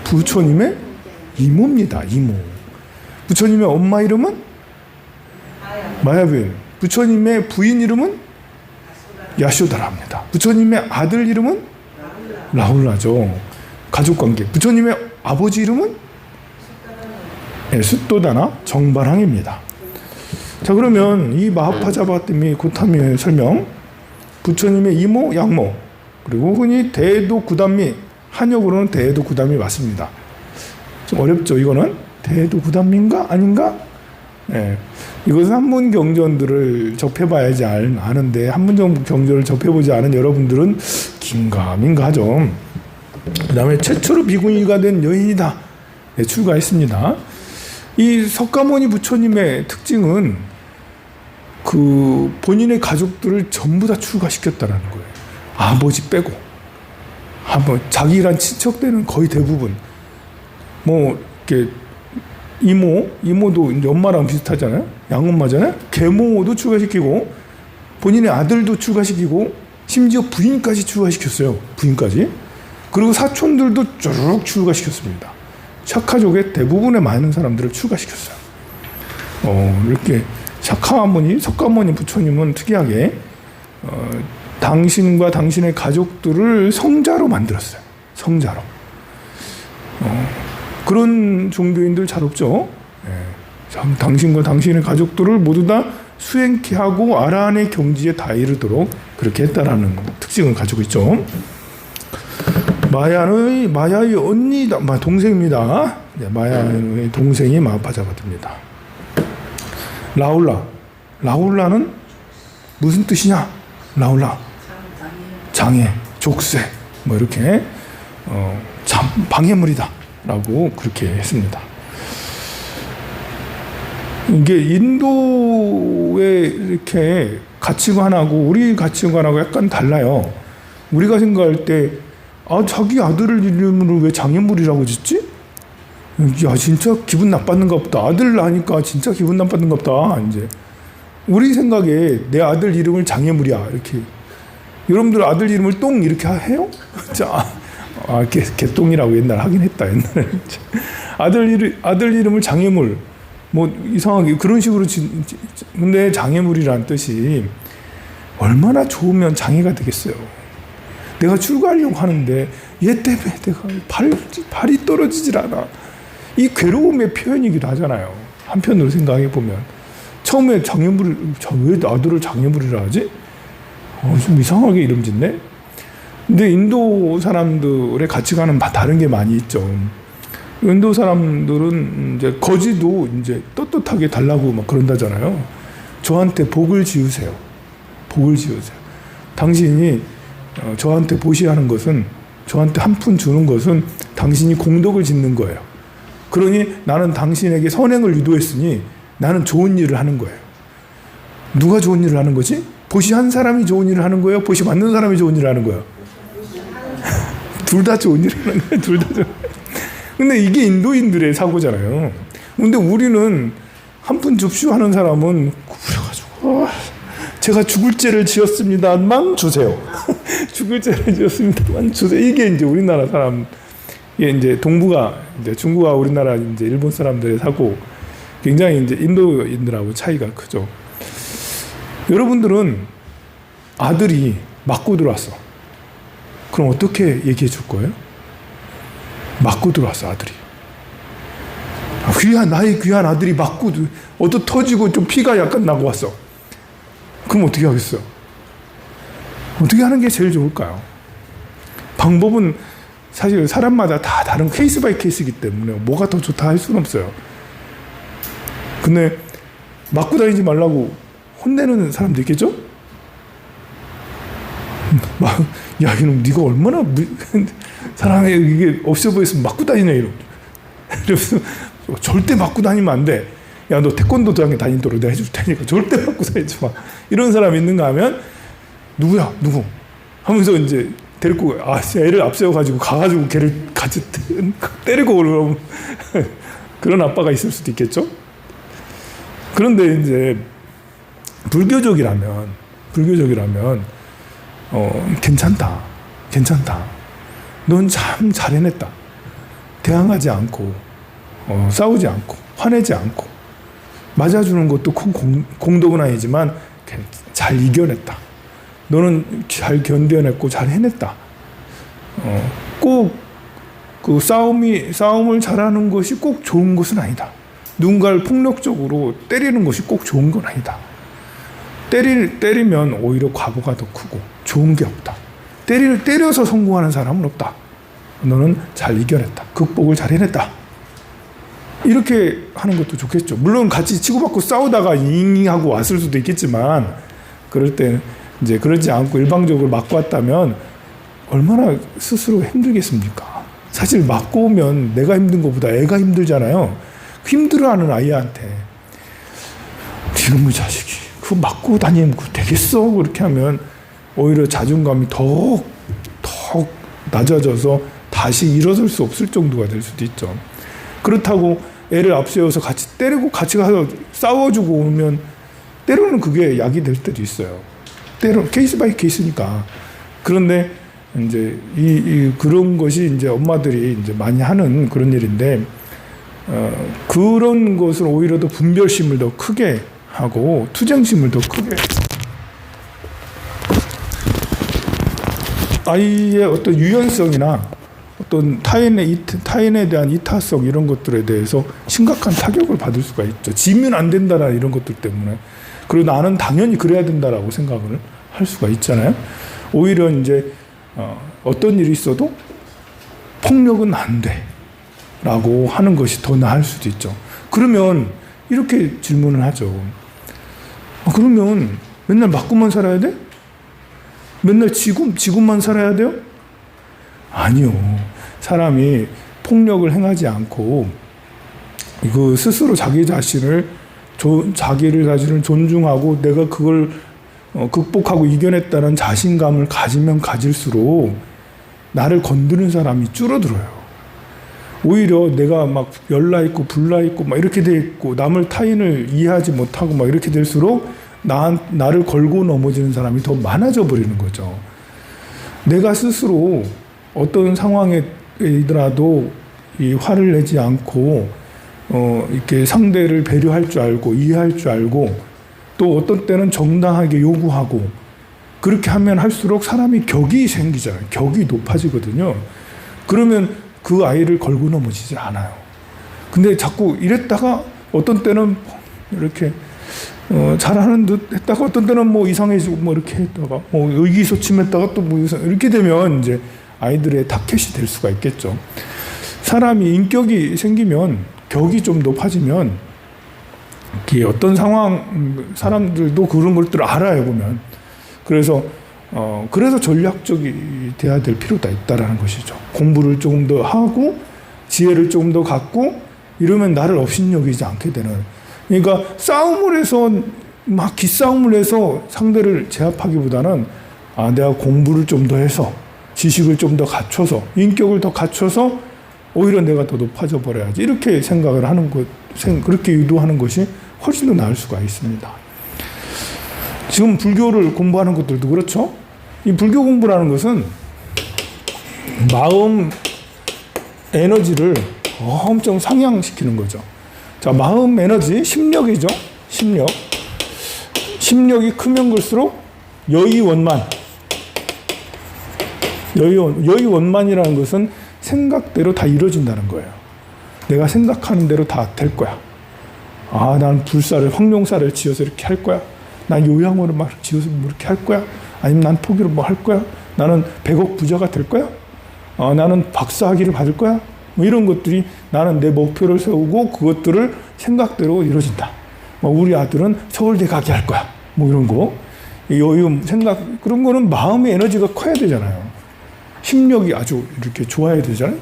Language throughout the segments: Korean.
부처님의 이모입니다. 이모. 부처님의 엄마 이름은 마야부인. 부처님의 부인 이름은 야쇼다라입니다. 부처님의 아들 이름은 라훌라죠. 가족관계. 부처님의 아버지 이름은 수또다나 정발항입니다. 자, 그러면 이 마하파자바티미 고타미의 설명, 부처님의 이모, 양모, 그리고 흔히 대도 구담미, 한역으로는 대도 구담미 맞습니다. 좀 어렵죠. 이거는 대도 구담미인가 아닌가? 예. 이것은 한문 경전들을 접해봐야지 아는데 한문 경전을 접해보지 않은 여러분들은 긴가민가 하죠. 그 다음에 최초로 비구니가 된 여인이다. 네, 출가했습니다. 이 석가모니 부처님의 특징은 그 본인의 가족들을 전부 다 출가시켰다는 거예요. 아버지 빼고. 자기랑 친척들은 거의 대부분. 뭐, 이렇게 이모도 이제 엄마랑 비슷하잖아요. 양엄마잖아요. 계모도 출가시키고, 본인의 아들도 출가시키고, 심지어 부인까지 출가시켰어요. 부인까지. 그리고 사촌들도 쭉 출가시켰습니다. 샤카족의 대부분의 많은 사람들을 출가시켰어요. 이렇게 석가모니 부처님은 특이하게 당신과 당신의 가족들을 성자로 만들었어요. 성자로. 그런 종교인들 잘 없죠. 당신과 당신의 가족들을 모두 다 수행케 하고 아라한의 경지에 다 이르도록 그렇게 했다라는 특징을 가지고 있죠. 마야의 언니다, 동생입니다. 네, 마야의 동생이 마하파자바티입니다. 라훌라는 무슨 뜻이냐? 라훌라 장애, 족쇄, 뭐 이렇게 방해물이다라고 그렇게 했습니다. 이게 인도의 이렇게 가치관하고 우리 가치관하고 약간 달라요. 우리가 생각할 때 자기 아들을 이름으로 왜 장애물이라고 짓지? 야, 진짜 기분 나빴는가 보다. 아들 낳으니까 진짜 기분 나빴는가 보다. 이제 우리 생각에 내 아들 이름을 장애물이야. 이렇게. 여러분들 아들 이름을 똥 이렇게 해요? 개똥이라고 옛날 하긴 했다. 옛날에. 아들 이름을 장애물. 뭐 이상하게 그런 식으로 근데 장애물이라는 뜻이 얼마나 좋으면 장애가 되겠어요. 내가 출가하려고 하는데 얘 때문에 내가 발이 떨어지질 않아. 이 괴로움의 표현이기도 하잖아요. 한편으로 생각해 보면 처음에 왜 아들을 장애물이라 하지? 좀 이상하게 이름 짓네. 근데 인도 사람들의 가치관은 다른 게 많이 있죠. 인도 사람들은 이제 거지도 이제 떳떳하게 달라고 막 그런다잖아요. 저한테 복을 지으세요. 복을 지으세요. 당신이 저한테 보시하는 것은, 저한테 한 푼 주는 것은 당신이 공덕을 짓는 거예요. 그러니 나는 당신에게 선행을 유도했으니 나는 좋은 일을 하는 거예요. 누가 좋은 일을 하는 거지? 보시한 사람이 좋은 일을 하는 거예요? 보시 맞는 사람이 좋은 일을 하는 거예요? 둘 다 좋은 일을 하는 거예요. 둘 다 좋은. 근데 이게 인도인들의 사고잖아요. 근데 우리는 한 푼 줍쇼하는 사람은 구부려가지고 제가 죽을 죄를 지었습니다만 주세요. 죽을 죄를 지었습니다만 주세요. 이게 이제 우리나라 사람, 이게 이제 동북아, 이제 중국과 우리나라, 이제 일본 사람들의 사고, 굉장히 이제 인도인들하고 차이가 크죠. 여러분들은 아들이 맞고 들어왔어. 그럼 어떻게 얘기해 줄 거예요? 맞고 들어왔어, 아들이. 나의 귀한 아들이 맞고 얻어 터지고 좀 피가 약간 나고 왔어. 그럼 어떻게 하겠어? 어떻게 하는 게 제일 좋을까요? 방법은 사실 사람마다 다 다른 케이스 바이 케이스이기 때문에 뭐가 더 좋다 할 수는 없어요. 근데 맞고 다니지 말라고 혼내는 사람도 있겠죠? 야, 이놈 네가 얼마나 사람이 이게 없어 보였으면 맞고 다니냐 이러고. 그래서 절대 맞고 다니면 안 돼. 야, 너 태권도장에 다니도록 내가 해줄 테니까 절대 맞고 다니지 마. 이런 사람이 있는가 하면 누구야? 누구? 하면서 이제 데리고 애를 앞세워가지고 가가지고 걔를 같이 때리고 오려면 그런 아빠가 있을 수도 있겠죠? 그런데 이제 불교적이라면 괜찮다. 넌 참 잘 해냈다. 대항하지 않고 싸우지 않고 화내지 않고 맞아주는 것도 큰 공덕은 아니지만 잘 이겨냈다. 너는 잘 견뎌냈고 잘 해냈다. 꼭 그 싸움을 잘하는 것이 꼭 좋은 것은 아니다. 누군가를 폭력적으로 때리는 것이 꼭 좋은 건 아니다. 때리면 오히려 과보가 더 크고 좋은 게 없다. 때려서 성공하는 사람은 없다. 너는 잘 이겨냈다. 극복을 잘 해냈다. 이렇게 하는 것도 좋겠죠. 물론 같이 치고받고 싸우다가 잉하고 왔을 수도 있겠지만 그럴 때 이제 그러지 않고 일방적으로 맞고 왔다면 얼마나 스스로 힘들겠습니까? 사실 맞고 오면 내가 힘든 것보다 애가 힘들잖아요. 힘들어하는 아이한테 이놈의 자식이 그거 맞고 다니면 그거 되겠어? 그렇게 하면 오히려 자존감이 더 낮아져서 다시 일어설 수 없을 정도가 될 수도 있죠. 그렇다고 애를 앞세워서 같이 때리고 같이 가서 싸워주고 오면 때로는 그게 약이 될 때도 있어요. 때로 케이스 바이 케이스니까. 그런데 이제 그런 것이 이제 엄마들이 이제 많이 하는 그런 일인데 그런 것을 오히려 더 분별심을 더 크게 하고 투쟁심을 더 크게 아이의 어떤 유연성이나 어떤 타인에 대한 이타성 이런 것들에 대해서 심각한 타격을 받을 수가 있죠. 지면 안 된다라는 이런 것들 때문에. 그리고 나는 당연히 그래야 된다라고 생각을 할 수가 있잖아요. 오히려 이제 어떤 일이 있어도 폭력은 안 돼 라고 하는 것이 더 나을 수도 있죠. 그러면 이렇게 질문을 하죠. 그러면 맨날 맞고만 살아야 돼? 맨날 지고만 살아야 돼요? 아니요. 사람이 폭력을 행하지 않고 그 스스로 자기를 자신을 존중하고 내가 그걸 극복하고 이겨냈다는 자신감을 가지면 가질수록 나를 건드는 사람이 줄어들어요. 오히려 내가 막 열나 있고 불나 있고 막 이렇게 돼 있고 남을 타인을 이해하지 못하고 막 이렇게 될수록 나를 걸고 넘어지는 사람이 더 많아져 버리는 거죠. 내가 스스로 어떤 상황에라도 이 화를 내지 않고 이렇게 상대를 배려할 줄 알고 이해할 줄 알고 또 어떤 때는 정당하게 요구하고 그렇게 하면 할수록 사람이 격이 생기잖아요. 격이 높아지거든요. 그러면 그 아이를 걸고 넘어지지 않아요. 근데 자꾸 이랬다가 어떤 때는 이렇게 잘하는 듯 했다가 어떤 때는 뭐 이상해지고 뭐 이렇게 했다가 뭐 의기소침했다가 또 뭐 이렇게 되면 이제 아이들의 타켓이 될 수가 있겠죠. 사람이 인격이 생기면 격이 좀 높아지면 어떤 상황 사람들도 그런 것들을 알아요 보면. 그래서 전략적이 돼야 될 필요가 있다라는 것이죠. 공부를 조금 더 하고 지혜를 조금 더 갖고 이러면 나를 업신여기지 않게 되는. 그러니까 싸움을 해서 막 기싸움을 해서 상대를 제압하기보다는 내가 공부를 좀 더 해서 지식을 좀 더 갖춰서 인격을 더 갖춰서 오히려 내가 더 높아져 버려야지 이렇게 생각을 하는 것, 그렇게 유도하는 것이 훨씬 더 나을 수가 있습니다. 지금 불교를 공부하는 것들도 그렇죠. 이 불교 공부라는 것은 마음 에너지를 엄청 상향시키는 거죠. 자, 마음 에너지, 심력이죠. 심력이 크면 클수록 여의원만이라는 것은 생각대로 다 이루어진다는 거예요. 내가 생각하는 대로 다 될 거야. 난 황룡사를 지어서 이렇게 할 거야. 난 요양원을 막 지어서 뭐 이렇게 할 거야. 아니면 난 포기를 뭐 할 거야. 나는 100억 부자가 될 거야. 나는 박사학위를 받을 거야. 뭐 이런 것들이 나는 내 목표를 세우고 그것들을 생각대로 이루어진다. 우리 아들은 서울대 가게 할 거야. 뭐 이런 거. 생각, 그런 거는 마음의 에너지가 커야 되잖아요. 심력이 아주 이렇게 좋아야 되잖아요.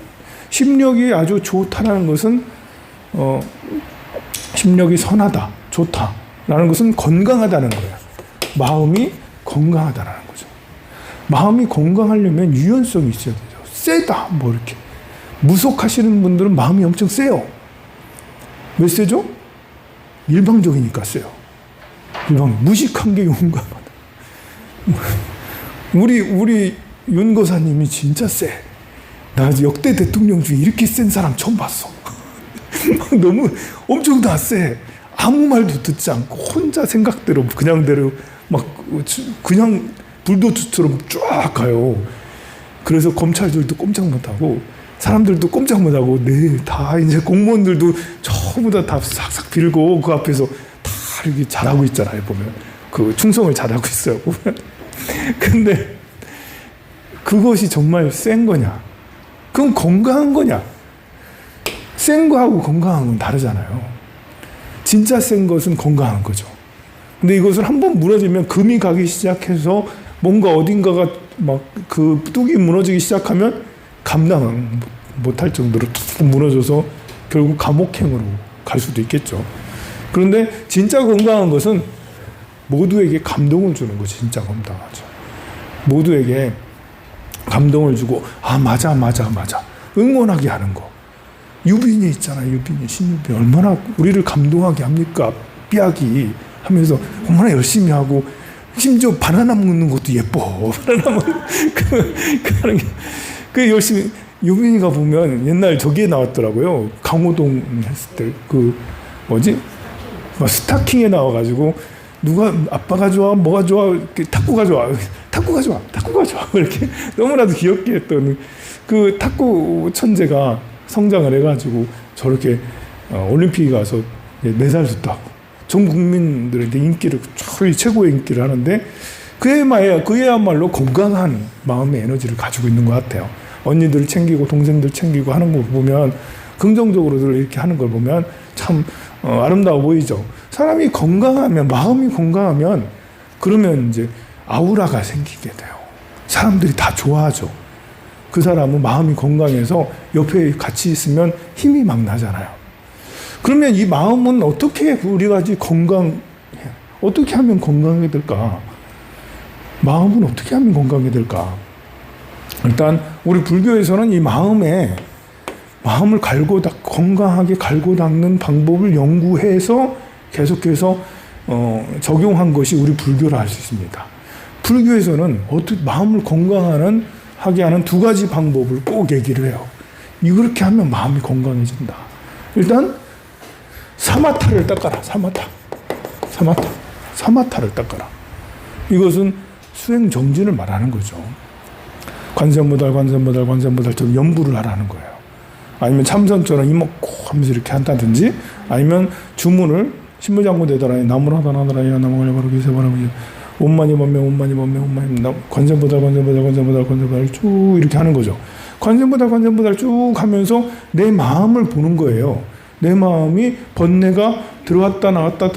심력이 아주 좋다라는 것은, 심력이 선하다, 좋다라는 것은 건강하다는 거예요. 마음이 건강하다는 거죠. 마음이 건강하려면 유연성이 있어야 되죠. 세다, 뭐 이렇게. 무속하시는 분들은 마음이 엄청 세요. 왜 세죠? 일방적이니까 세요. 무식한 게 용감하다. 우리 윤거사님이 진짜 세. 나 역대 대통령 중에 이렇게 센 사람 처음 봤어. 너무 엄청 다 세. 아무 말도 듣지 않고 혼자 생각대로 그냥대로 막 그냥 불도저처럼 쫙 가요. 그래서 검찰들도 꼼짝 못하고 사람들도 꼼짝 못하고 네, 다 이제 공무원들도 전부 다 싹싹 빌고 그 앞에서 다 이렇게 잘하고 있잖아요. 보면 그 충성을 잘하고 있어요. 보면. 근데 그것이 정말 센 거냐? 그럼 건강한 거냐? 센 거하고 건강한 건 다르잖아요. 진짜 센 것은 건강한 거죠. 근데 이것을 한번 무너지면 금이 가기 시작해서 뭔가 어딘가가 막 그 뚝이 무너지기 시작하면 감당 못할 정도로 툭 무너져서 결국 감옥행으로 갈 수도 있겠죠. 그런데 진짜 건강한 것은 모두에게 감동을 주는 것이 진짜 건강하죠. 모두에게 감동을 주고 아 맞아 응원하게 하는 거. 유빈이 있잖아요. 유빈이 신유빈 얼마나 우리를 감동하게 합니까? 삐약이 하면서 얼마나 열심히 하고 심지어 바나나 먹는 것도 예뻐. 바나나 먹는 하는 게 그 열심히 유빈이가 보면 옛날 저기에 나왔더라고요. 강호동 했을 때 그 뭐지? 스타킹에 나와가지고 누가 아빠가 좋아 뭐가 좋아 탁구가 좋아 이렇게 너무나도 귀엽게 했던 그 탁구 천재가 성장을 해가지고 저렇게 올림픽에 가서 메달도 따고 전 국민들에게 인기를 최고의 인기를 하는데 그야말로 건강한 마음의 에너지를 가지고 있는 것 같아요. 언니들 챙기고 동생들 챙기고 하는 거 보면 긍정적으로들 이렇게 하는 걸 보면 참 아름다워 보이죠. 사람이 건강하면 마음이 건강하면 그러면 이제 아우라가 생기게 돼요. 사람들이 다 좋아하죠. 그 사람은 마음이 건강해서 옆에 같이 있으면 힘이 막 나잖아요. 그러면 이 마음은 어떻게 우리가 어떻게 하면 건강하게 될까? 마음은 어떻게 하면 건강하게 될까? 일단 우리 불교에서는 이 마음을 건강하게 갈고 닦는 방법을 연구해서 계속해서 적용한 것이 우리 불교라 할 수 있습니다. 불교에서는 어떻게 마음을 건강하게 하는 두 가지 방법을 꼭 얘기를 해요. 이렇게 하면 마음이 건강해진다. 일단 사마타를 닦아라. 사마타를 닦아라. 이것은 수행 정진을 말하는 거죠. 관세음보달처럼 연부를 하라는 거예요. 아니면 참선처럼 이먹고 하면서 이렇게 한다든지 아니면 주문을 신무장구대다라니 나무라다나다라니 나무가려바로 기세바라고 온만이 번매 관세음보달 쭉 이렇게 하는 거죠. 관세음보달 쭉 하면서 내 마음을 보는 거예요. 내 마음이 번뇌가 들어왔다 나갔다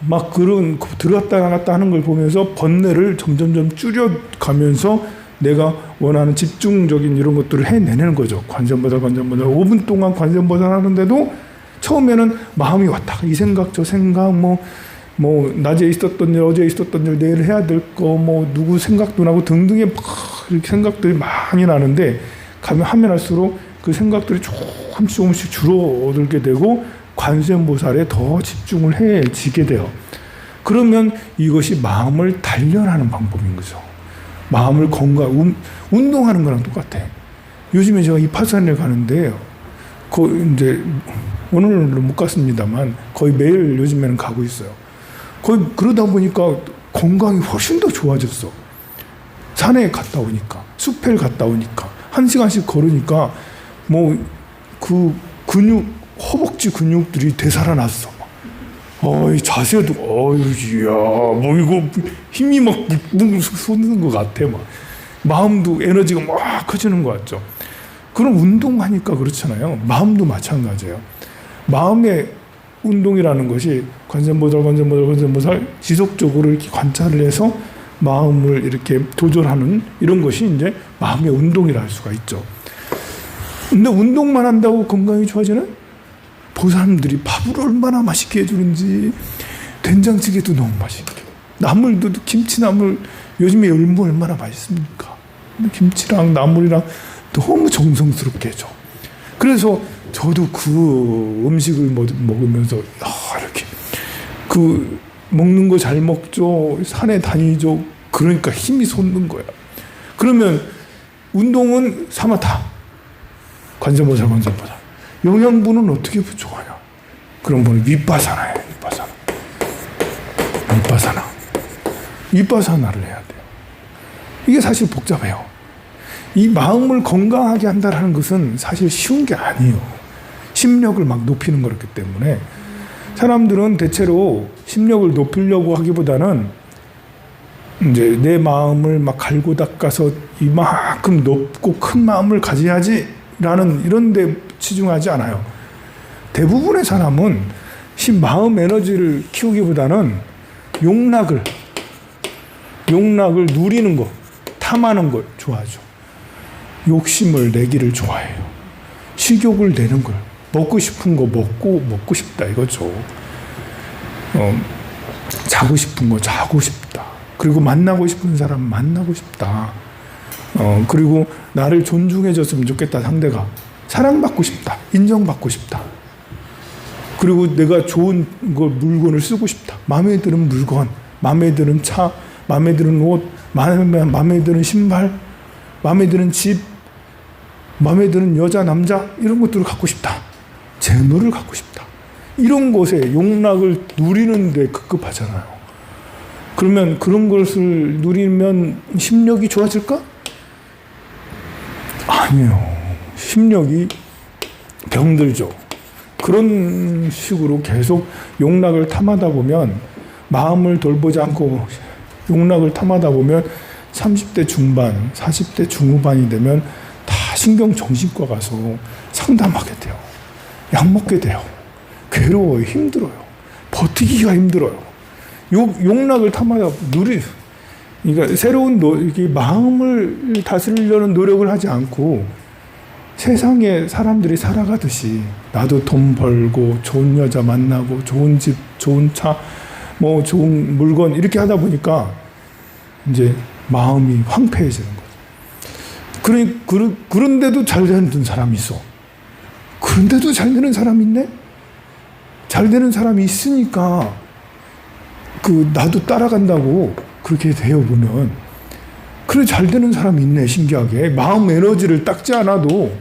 막 그런 들어왔다 나갔다 하는 걸 보면서 번뇌를 점점 줄여가면서 내가 원하는 집중적인 이런 것들을 해내는 거죠. 관세음보달 5분 동안 관세음보달 하는데도 처음에는 마음이 왔다 이 생각 저 생각 뭐 낮에 있었던 일 어제 있었던 일 내일 해야 될 거 누구 생각도 나고 등등의 막 이렇게 생각들이 많이 나는데 하면 할수록 그 생각들이 조금씩 줄어들게 되고 관세음보살에 더 집중을 해지게 돼요. 그러면 이것이 마음을 단련하는 방법인 거죠. 마음을 운동하는 거랑 똑같아. 요즘에 제가 이파산을 가는데 이제 오늘은 못 갔습니다만 거의 매일 요즘에는 가고 있어요. 거의 그러다 보니까 건강이 훨씬 더 좋아졌어. 산에 갔다 오니까 숲에 갔다 오니까 1시간씩 걸으니까 그 허벅지 근육들이 되살아났어. 자세도 이야 이거 힘이 막 솟는 것 같아. 마음도 에너지가 막 커지는 것 같죠. 그럼 운동하니까 그렇잖아요. 마음도 마찬가지예요. 마음의 운동이라는 것이 관세음보살 지속적으로 이렇게 관찰을 해서 마음을 이렇게 조절하는 이런 것이 이제 마음의 운동이라 할 수가 있죠. 근데 운동만 한다고 건강이 좋아지는? 보살님들이 밥을 얼마나 맛있게 해주는지 된장찌개도 너무 맛있게 나물도 김치나물 요즘에 열무 얼마나 맛있습니까? 김치랑 나물이랑 너무 정성스럽게 해줘. 그래서 저도 그 음식을 먹으면서 이렇게 먹는 거 잘 먹죠. 산에 다니죠. 그러니까 힘이 솟는 거야. 그러면 운동은 사마타, 관세음보살. 영양분은 어떻게 부족하냐? 그런 분은 윗바사나예요. 윗바사나를 해야 돼요. 이게 사실 복잡해요. 이 마음을 건강하게 한다는 것은 사실 쉬운 게 아니에요. 심력을 막 높이는 거였기 때문에 사람들은 대체로 심력을 높이려고 하기보다는 이제 내 마음을 막 갈고 닦아서 이만큼 높고 큰 마음을 가져야지라는 이런 데 치중하지 않아요. 대부분의 사람은 마음 에너지를 키우기보다는 용락을 누리는 것, 탐하는 걸 좋아하죠. 욕심을 내기를 좋아해요. 식욕을 내는 걸, 먹고 싶은 거 먹고 싶다 이거죠. 자고 싶은 거 자고 싶다. 그리고 만나고 싶은 사람 만나고 싶다. 그리고 나를 존중해줬으면 좋겠다. 상대가 사랑받고 싶다. 인정받고 싶다. 그리고 내가 좋은 물건을 쓰고 싶다. 마음에 드는 물건, 마음에 드는 차, 마음에 드는 옷, 마음에 드는 신발, 마음에 드는 집, 마음에 드는 여자, 남자 이런 것들을 갖고 싶다. 재물을 갖고 싶다. 이런 것에 용락을 누리는 데 급급하잖아요. 그러면 그런 것을 누리면 심력이 좋아질까? 아니에요. 심력이 병들죠. 그런 식으로 계속 용락을 탐하다 보면 마음을 돌보지 않고 용락을 탐하다 보면 30대 중반, 40대 중후반이 되면 다 신경정신과 가서 상담하게 돼요. 약 먹게 돼요. 괴로워요. 힘들어요. 버티기가 힘들어요. 용락을 탐하다 그러니까 새로운 이렇게 마음을 다스리려는 노력을 하지 않고 세상에 사람들이 살아가듯이 나도 돈 벌고 좋은 여자 만나고 좋은 집, 좋은 차, 뭐 좋은 물건 이렇게 하다 보니까 이제 마음이 황폐해지는 거죠. 그런데도 잘 되는 사람이 있어. 그런데도 잘 되는 사람이 있네? 잘 되는 사람이 있으니까 나도 따라간다고 그렇게 되어 보면 그래 잘 되는 사람이 있네. 신기하게 마음 에너지를 닦지 않아도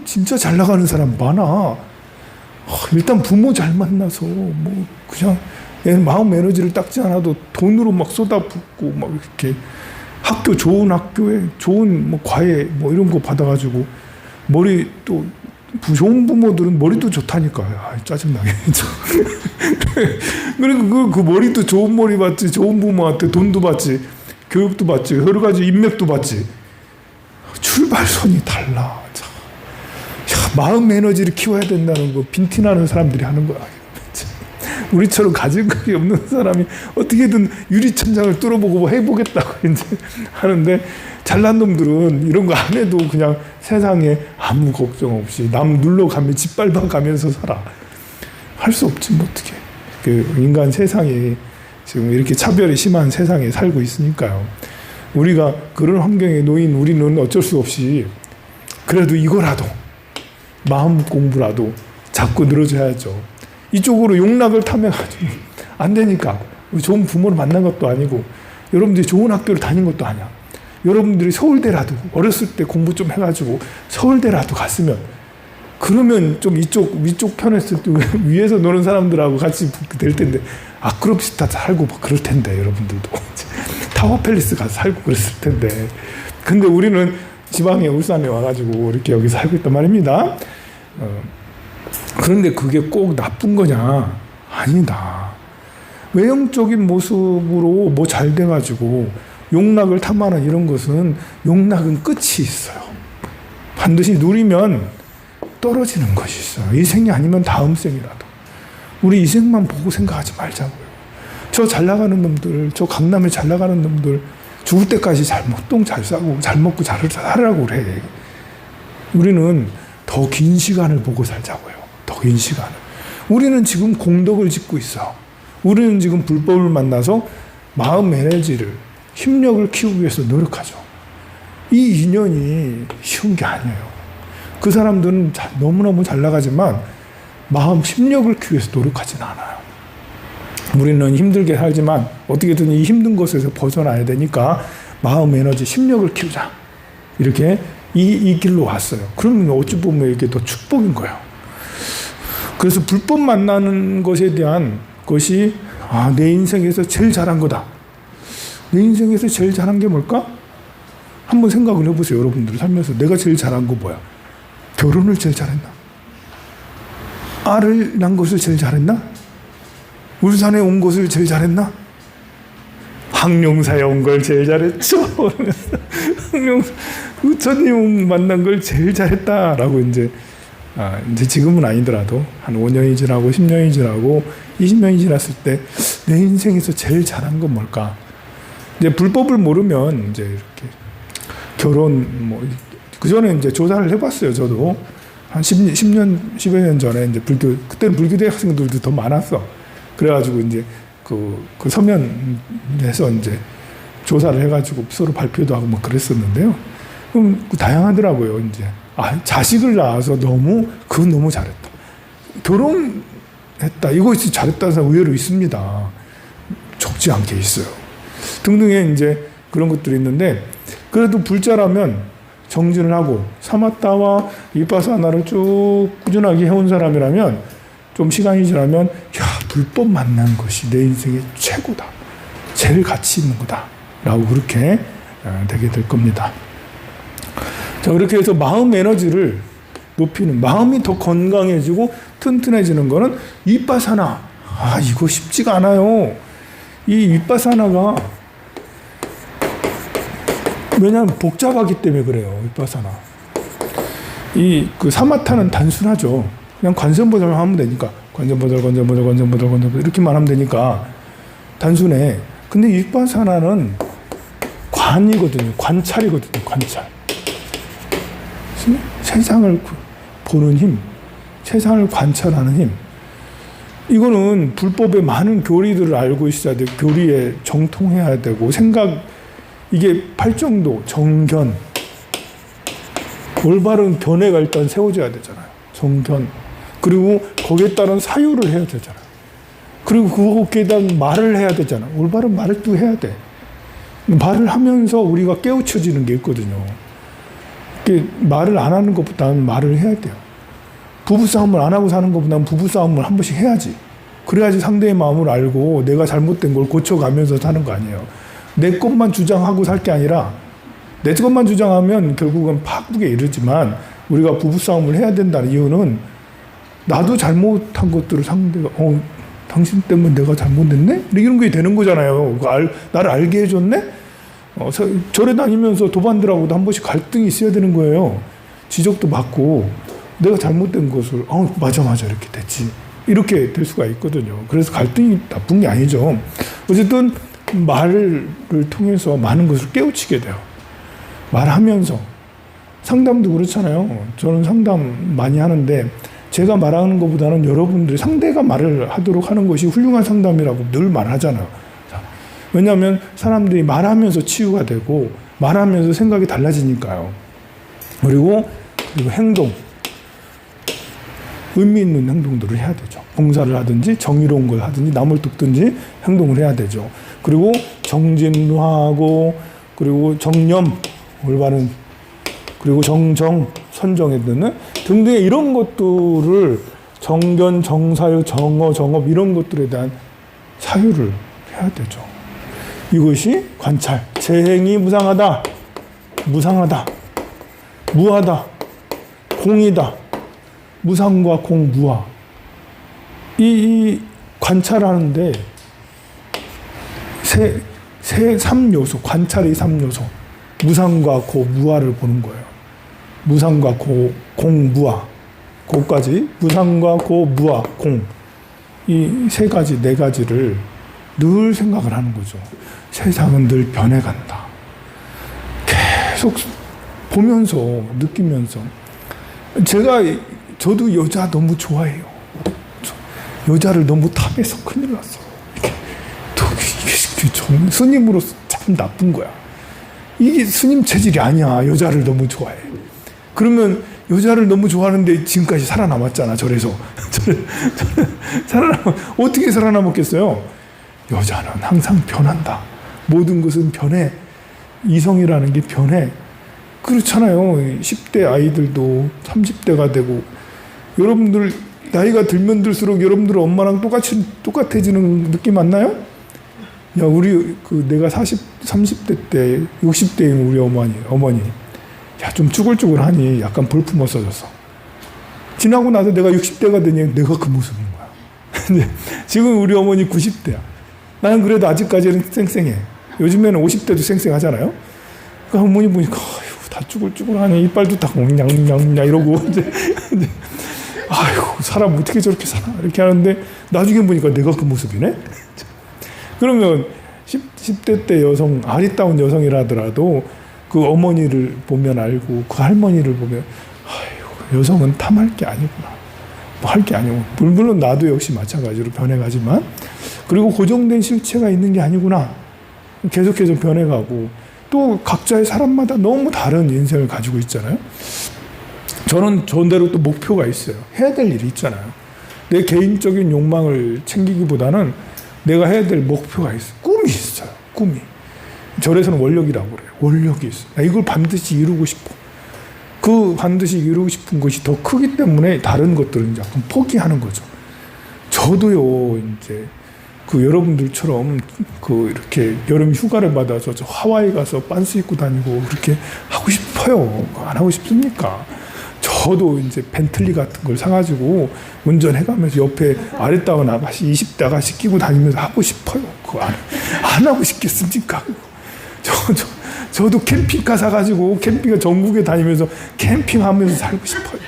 진짜 잘 나가는 사람 많아. 일단 부모 잘 만나서 뭐 그냥 마음 에너지를 닦지 않아도 돈으로 막 쏟아붓고 막 이렇게 좋은 학교에 좋은 뭐 과외 뭐 이런 거 받아가지고 머리 또 좋은 부모들은 머리도 좋다니까. 짜증나게. 그리고 그 머리도 좋은 머리 받지, 좋은 부모한테 돈도 받지, 교육도 받지, 여러 가지 인맥도 받지. 출발선이 달라. 야, 마음 에너지를 키워야 된다는 거 빈티나는 사람들이 하는 거야. 우리처럼 가진 것이 없는 사람이 어떻게든 유리천장을 뚫어보고 뭐 해보겠다고 이제 하는데 잘난 놈들은 이런 거 안 해도 그냥 세상에 아무 걱정 없이 남 눌러가며 짓밟아가면서 살아. 할 수 없지 뭐 어떻게. 인간 세상에 지금 이렇게 차별이 심한 세상에 살고 있으니까요. 우리가 그런 환경에 놓인 우리는 어쩔 수 없이 그래도 이거라도 마음 공부라도 자꾸 늘어져야죠. 이쪽으로 용락을 탐해가지고 안 되니까 좋은 부모를 만난 것도 아니고 여러분들이 좋은 학교를 다닌 것도 아니야. 여러분들이 서울대라도 어렸을 때 공부 좀 해가지고 서울대라도 갔으면 그러면 좀 위쪽 편했을 때 위에서 노는 사람들하고 같이 될 텐데 아크로비스타 살고 막 그럴 텐데 여러분들도 타워팰리스 가서 살고 그랬을 텐데 근데 우리는 지방에 울산에 와가지고 이렇게 여기 살고 있단 말입니다. 그런데 그게 꼭 나쁜 거냐? 아니다. 외형적인 모습으로 뭐 잘 돼가지고 용락을 탐하는 이런 것은 용락은 끝이 있어요. 반드시 누리면 떨어지는 것이 있어요. 이 생이 아니면 다음 생이라도. 우리 이 생만 보고 생각하지 말자고요. 저 잘 나가는 놈들, 저 강남에 잘 나가는 놈들 죽을 때까지 똥 잘 싸고 잘 먹고 잘 살으라고 그래. 우리는 더 긴 시간을 보고 살자고요. 더 긴 시간을. 우리는 지금 공덕을 짓고 있어. 우리는 지금 불법을 만나서 마음 에너지를, 힘력을 키우기 위해서 노력하죠. 이 인연이 쉬운 게 아니에요. 그 사람들은 너무너무 잘 나가지만 마음 심력을 키우기 위해서 노력하진 않아요. 우리는 힘들게 살지만 어떻게든 이 힘든 것에서 벗어나야 되니까 마음 에너지, 심력을 키우자. 이렇게 이 길로 왔어요. 그러면 어찌 보면 이게 더 축복인 거예요. 그래서 불법 만나는 것에 대한 것이 내 인생에서 제일 잘한 거다. 내 인생에서 제일 잘한 게 뭘까? 한번 생각을 해보세요. 여러분들 살면서 내가 제일 잘한 거 뭐야? 결혼을 제일 잘했나? 알을 낳은 것을 제일 잘했나? 울산에 온 것을 제일 잘했나? 항룡사에 온 걸 제일 잘했죠. 부처님 만난 걸 제일 잘했다라고 이제 지금은 아니더라도 한 5년이 지나고 10년이 지나고 20년이 지났을 때 내 인생에서 제일 잘한 건 뭘까? 이제 불법을 모르면 이제 이렇게 결혼 그 전에 이제 조사를 해봤어요. 저도 한 10년 10여 년 전에 이제 그때는 불교대 학생들도 더 많았어. 그래가지고 이제 그 서면에서 이제 조사를 해가지고 서로 발표도 하고 그랬었는데요. 그럼 다양하더라고요. 이제 자식을 낳아서 그건 너무 잘했다. 결혼했다. 이것이 잘했다는 사람 의외로 있습니다. 적지 않게 있어요. 등등의 이제 그런 것들이 있는데 그래도 불자라면 정진을 하고 사마타와 비파사나를 쭉 꾸준하게 해온 사람이라면 좀 시간이 지나면 불법 만난 것이 내 인생의 최고다. 제일 가치 있는 거다. 라고 그렇게 되게 될 겁니다. 자, 그렇게 해서 마음 에너지를 높이는, 마음이 더 건강해지고 튼튼해지는 거는 위파사나. 이거 쉽지가 않아요. 이 위파사나가 왜냐하면 복잡하기 때문에 그래요. 위파사나. 그 사마타는 단순하죠. 그냥 관세음보살만 하면 되니까 관세음보살 이렇게만 하면 되니까 단순해. 근데 위파사나는 관이거든요. 관찰이거든요. 관찰. 세상을 보는 힘, 세상을 관찰하는 힘. 이거는 불법의 많은 교리들을 알고 있어야 되고 교리에 정통해야 되고 이게 팔정도, 정견, 올바른 견해가 일단 세워져야 되잖아요. 정견. 그리고 거기에 따른 사유를 해야 되잖아요. 그리고 거기에 대한 말을 해야 되잖아요. 올바른 말을 또 해야 돼. 말을 하면서 우리가 깨우쳐지는 게 있거든요. 말을 안 하는 것보다는 말을 해야 돼요. 부부싸움을 안 하고 사는 것보다는 부부싸움을 한 번씩 해야지. 그래야지 상대의 마음을 알고 내가 잘못된 걸 고쳐가면서 사는 거 아니에요. 내 것만 주장하고 살 게 아니라 내 것만 주장하면 결국은 파국에 이르지만 우리가 부부싸움을 해야 된다는 이유는 나도 잘못한 것들을 상대가 당신 때문에 내가 잘못했네? 이런 게 되는 거잖아요. 나를 알게 해줬네? 절에 다니면서 도반들하고도 한 번씩 갈등이 있어야 되는 거예요. 지적도 받고 내가 잘못된 것을 맞아 이렇게 됐지. 이렇게 될 수가 있거든요. 그래서 갈등이 나쁜 게 아니죠. 어쨌든 말을 통해서 많은 것을 깨우치게 돼요. 말하면서. 상담도 그렇잖아요. 저는 상담 많이 하는데 제가 말하는 것보다는 여러분들이 상대가 말을 하도록 하는 것이 훌륭한 상담이라고 늘 말하잖아요. 왜냐하면 사람들이 말하면서 치유가 되고 말하면서 생각이 달라지니까요. 그리고 행동. 의미 있는 행동들을 해야 되죠. 봉사를 하든지 정의로운 걸 하든지 남을 돕든지 행동을 해야 되죠. 그리고 정진하고 그리고 정념, 올바른 그리고 정정, 선정에 드는 등등의 이런 것들을 정견, 정사유, 정어, 정업 이런 것들에 대한 사유를 해야 되죠. 이것이 관찰. 재행이 무상하다. 무하다. 공이다. 무상과 공, 무하. 이 관찰하는데 3요소, 관찰의 3요소. 무상과 고, 무하를 보는 거예요. 무상과 고, 공, 무하. 고까지. 무상과 고, 무하, 공. 이 3가지, 4가지를 늘 생각을 하는 거죠. 세상은 늘 변해간다. 계속 보면서, 느끼면서. 저도 여자 너무 좋아해요. 여자를 너무 탐해서 큰일 났어. 스님으로서 참 나쁜 거야. 이게 스님 체질이 아니야. 여자를 너무 좋아해. 그러면 여자를 너무 좋아하는데 지금까지 살아남았잖아. 절에서. 어떻게 살아남았겠어요? 여자는 항상 변한다. 모든 것은 변해. 이성이라는 게 변해. 그렇잖아요. 10대 아이들도 30대가 되고, 여러분들 나이가 들면 들수록 여러분들 엄마랑 똑같아지는 느낌 안 나요? 야, 내가 30대 때, 60대인 우리 어머니. 야, 좀 쭈글쭈글하니 약간 볼품없어졌어. 지나고 나서 내가 60대가 되니 내가 그 모습인 거야. 근데 지금 우리 어머니 90대야. 나는 그래도 아직까지는 쌩쌩해. 요즘에는 50대도 쌩쌩하잖아요. 그러니까 어머니 보니까, 아이고, 다 쭈글쭈글하니 이빨도 다 옹냥옹냥 이러고, 이제, 아이고, 사람 어떻게 저렇게 살아? 이렇게 하는데, 나중에 보니까 내가 그 모습이네? 그러면 10대 때 여성, 아리따운 여성이라더라도 그 어머니를 보면 알고 그 할머니를 보면 아이고, 여성은 탐할 게 아니구나. 뭐 할 게 아니고. 물론 나도 역시 마찬가지로 변해가지만, 그리고 고정된 실체가 있는 게 아니구나. 계속해서 변해가고, 또 각자의 사람마다 너무 다른 인생을 가지고 있잖아요. 저는 저대로 또 목표가 있어요. 해야 될 일이 있잖아요. 내 개인적인 욕망을 챙기기보다는 내가 해야 될 목표가 있어요. 꿈이 있어요. 꿈이. 절에서는 원력이라고 그래요. 원력이 있어요. 나 이걸 반드시 이루고 싶어. 그 반드시 이루고 싶은 것이 더 크기 때문에 다른 것들은 약간 포기하는 거죠. 저도요, 이제 그 여러분들처럼 그 이렇게 여름 휴가를 받아서 저 하와이 가서 빤스 입고 다니고 그렇게 하고 싶어요. 안 하고 싶습니까? 저도 이제 벤틀리 같은 걸 사가지고 운전해가면서 옆에 아리따운 아가씨, 20대 아가씨 끼고 다니면서 하고 싶어요. 그거 안 하고 싶겠습니까? 저도 캠핑카 사가지고 캠핑카 전국에 다니면서 캠핑하면서 살고 싶어요.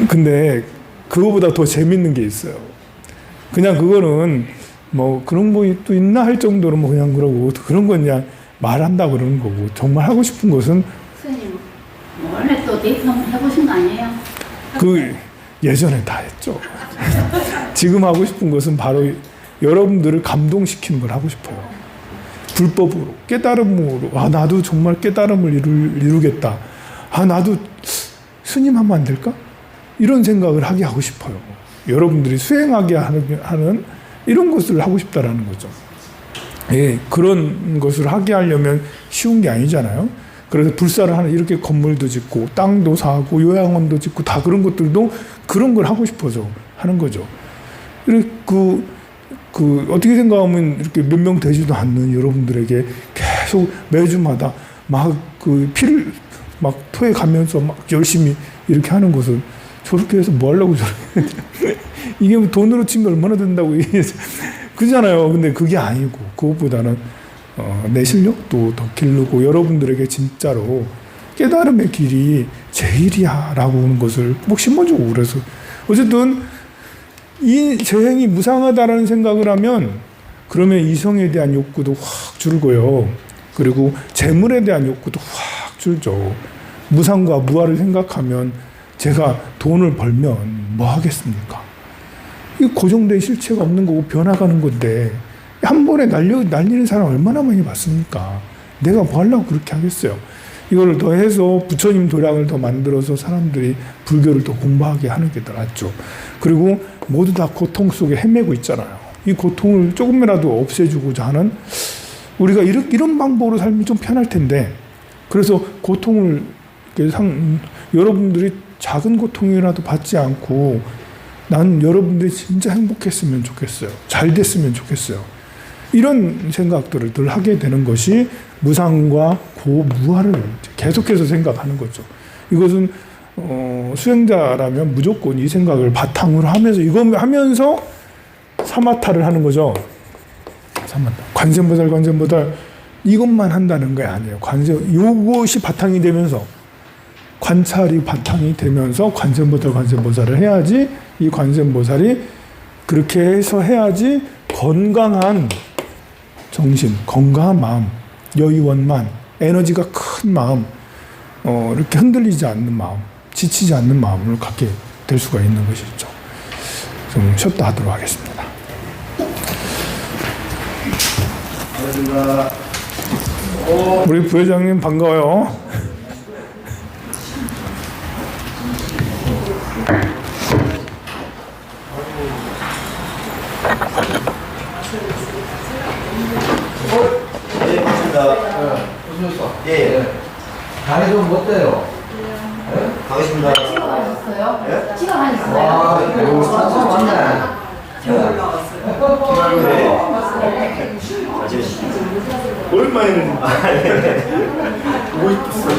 근데 그거보다 더 재밌는 게 있어요. 그냥 그거는 뭐 그런 거 또 있나 할 정도로 뭐 그냥 그러고, 그런 건 그냥 말한다 그러는 거고, 정말 하고 싶은 것은 선생님, 원래 또 데이트 한번 해보신 거 아니에요? 그 예전에 다 했죠. 지금 하고 싶은 것은 바로 여러분들을 감동시키는 걸 하고 싶어요. 불법으로, 깨달음으로. 아, 나도 정말 깨달음을 이루겠다. 아, 나도 스님 하면 안 될까? 이런 생각을 하게 하고 싶어요. 여러분들이 수행하게 하는 이런 것을 하고 싶다라는 거죠. 예, 그런 것을 하게 하려면 쉬운 게 아니잖아요. 그래서 불사를 하는, 이렇게 건물도 짓고 땅도 사고 요양원도 짓고 다 그런 것들도 그런 걸 하고 싶어서 하는 거죠. 이렇게 어떻게 생각하면 이렇게 몇 명 되지도 않는 여러분들에게 계속 매주마다 막 그 피를 막 토해 가면서 막 열심히 이렇게 하는 것은, 저렇게 해서 뭐 하려고 저렇게 이게 뭐 돈으로 치면 얼마나 된다고 그잖아요. 근데 그게 아니고, 그것보다는 내 실력도 더 기르고 여러분들에게 진짜로 깨달음의 길이 제일이야 라고 하는 것을 꼭 심어주고, 그래서 어쨌든 이 재행이 무상하다라는 생각을 하면, 그러면 이성에 대한 욕구도 확 줄고요. 그리고 재물에 대한 욕구도 확 줄죠. 무상과 무아를 생각하면 제가 돈을 벌면 뭐 하겠습니까? 이 고정된 실체가 없는 거고 변화가는 건데, 한 번에 날리는 사람 얼마나 많이 봤습니까? 내가 뭐 하려고 그렇게 하겠어요? 이걸 더 해서 부처님 도량을 더 만들어서 사람들이 불교를 더 공부하게 하는 게 더 낫죠. 그리고 모두 다 고통 속에 헤매고 있잖아요. 이 고통을 조금이라도 없애주고자 하는, 우리가 이런 방법으로 살면 좀 편할 텐데, 그래서 고통을 여러분들이 작은 고통이라도 받지 않고, 난 여러분들이 진짜 행복했으면 좋겠어요. 잘 됐으면 좋겠어요. 이런 생각들을 늘 하게 되는 것이 무상과 고무아를 계속해서 생각하는 거죠. 이것은 수행자라면 무조건 이 생각을 바탕으로 하면서, 이거 하면서 사마타를 하는 거죠. 사마타. 관세음보살 이것만 한다는 게 아니에요. 요것이 바탕이 되면서, 관찰이 바탕이 되면서 관세음보살을 해야지, 이 관세음보살이 그렇게 해서 해야지 건강한 정신, 건강한 마음, 여의원만, 에너지가 큰 마음, 이렇게 흔들리지 않는 마음, 지치지 않는 마음을 갖게 될 수가 있는 것이죠. 좀 쉬었다 하도록 하겠습니다. 우리 부회장님 반가워요. 네, 맞습니다. 좀 어때요? 가겠습니다. 찍어가셨어요? 예? 찍어가셨어요? 와, 이거 찬성 맞네. 오랜만에는 보고 싶었어.